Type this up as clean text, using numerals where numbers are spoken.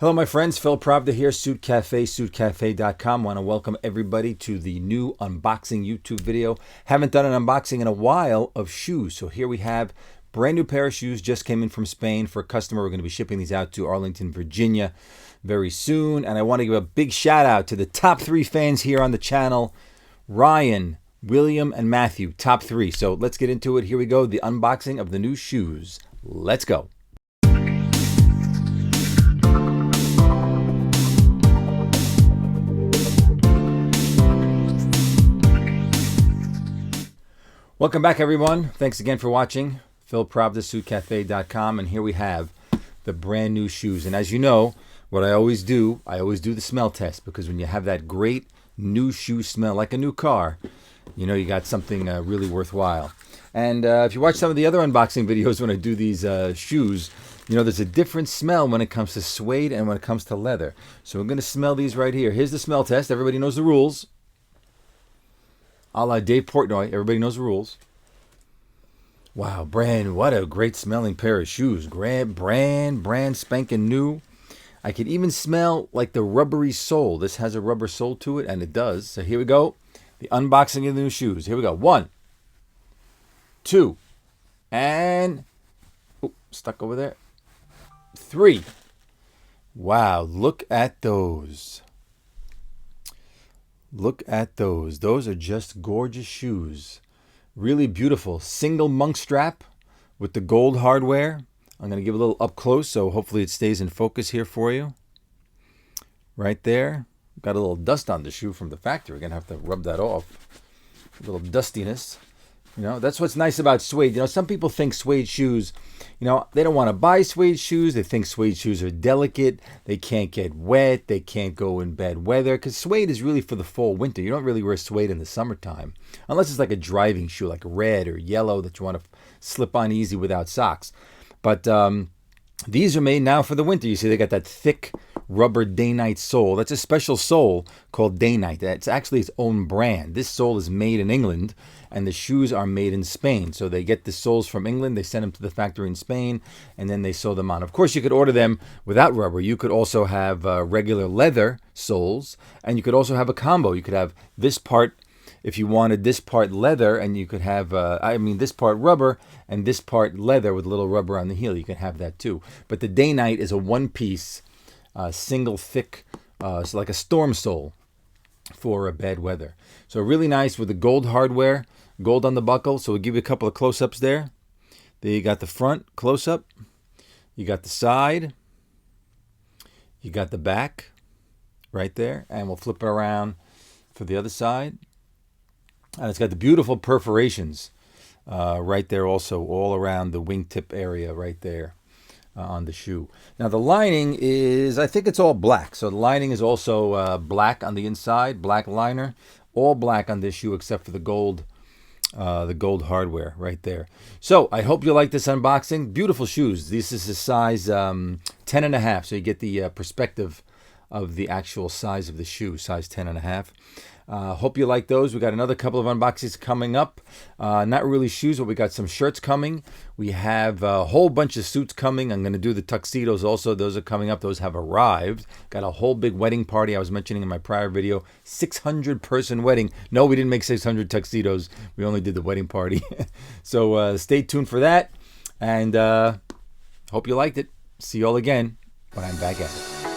Hello, my friends. Phil Pravda here, Suit Cafe, suitcafe.com. Want to welcome everybody to the new unboxing YouTube video. Haven't done an unboxing in a while of shoes. So here we have brand new pair of shoes, just came in from Spain for a customer. We're going to be shipping these out to Arlington, Virginia very soon. And I want to give a big shout out to the top 3 fans here on the channel, Ryan, William, and Matthew, top 3. So let's get into it. Here we go, the unboxing of the new shoes. Let's go. Welcome back, everyone. Thanks again for watching. Phil Pravda, suitcafe.com, and here we have the brand new shoes. And as you know, what I always do the smell test, because when you have that great new shoe smell, like a new car, you know you got something really worthwhile. And if you watch some of the other unboxing videos when I do these shoes, you know there's a different smell when it comes to suede and when it comes to leather. So we're going to smell these right here. Here's the smell test. Everybody knows the rules. A la Dave Portnoy, everybody knows the rules. Wow, what a great smelling pair of shoes. Brand spanking new. I can even smell like the rubbery sole. This has a rubber sole to it, and it does. So here we go. The unboxing of the new shoes. Here we go. 1, 2, and stuck over there. 3. Wow, look at those. Look at those. Those are just gorgeous shoes. Really beautiful. Single monk strap with the gold hardware. I'm going to give a little up close, so hopefully it stays in focus here for you. Right there. Got a little dust on the shoe from the factory. We're going to have to rub that off. A little dustiness. You know, that's what's nice about suede. You know, some people think suede shoes, you know, they don't want to buy suede shoes. They think suede shoes are delicate. They can't get wet. They can't go in bad weather. Because suede is really for the fall, winter. You don't really wear suede in the summertime. Unless it's like a driving shoe, like red or yellow that you want to slip on easy without socks. But these are made now for the winter. You see they got that thick rubber Dainite sole. That's a special sole called Dainite. It's actually its own brand. This sole is made in England, and the shoes are made in Spain. So they get the soles from England, they send them to the factory in Spain, and then they sew them on. Of course, you could order them without rubber. You could also have regular leather soles, and you could also have a combo. You could have this part, if you wanted this part leather, and you could have, this part rubber and this part leather with a little rubber on the heel. You can have that too. But the Dainite is a one-piece, single thick, so like a storm sole for bad weather. So really nice with the gold hardware, gold on the buckle. So we'll give you a couple of close-ups there. There you got the front close-up. You got the side. You got the back right there. And we'll flip it around for the other side. And it's got the beautiful perforations right there also, all around the wingtip area right there on the shoe. Now the lining is, I think it's all black. So the lining is also black on the inside, black liner, all black on this shoe except for the gold hardware right there. So I hope you like this unboxing. Beautiful shoes. This is a size 10.5, so you get the perspective of the actual size of the shoe, size 10.5. Hope you like those. We got another couple of unboxings coming up. Not really shoes, but we got some shirts coming. We have a whole bunch of suits coming. I'm going to do the tuxedos also. Those are coming up. Those have arrived. Got a whole big wedding party I was mentioning in my prior video. 600-person wedding. No, we didn't make 600 tuxedos. We only did the wedding party. So stay tuned for that. And hope you liked it. See you all again when I'm back at it.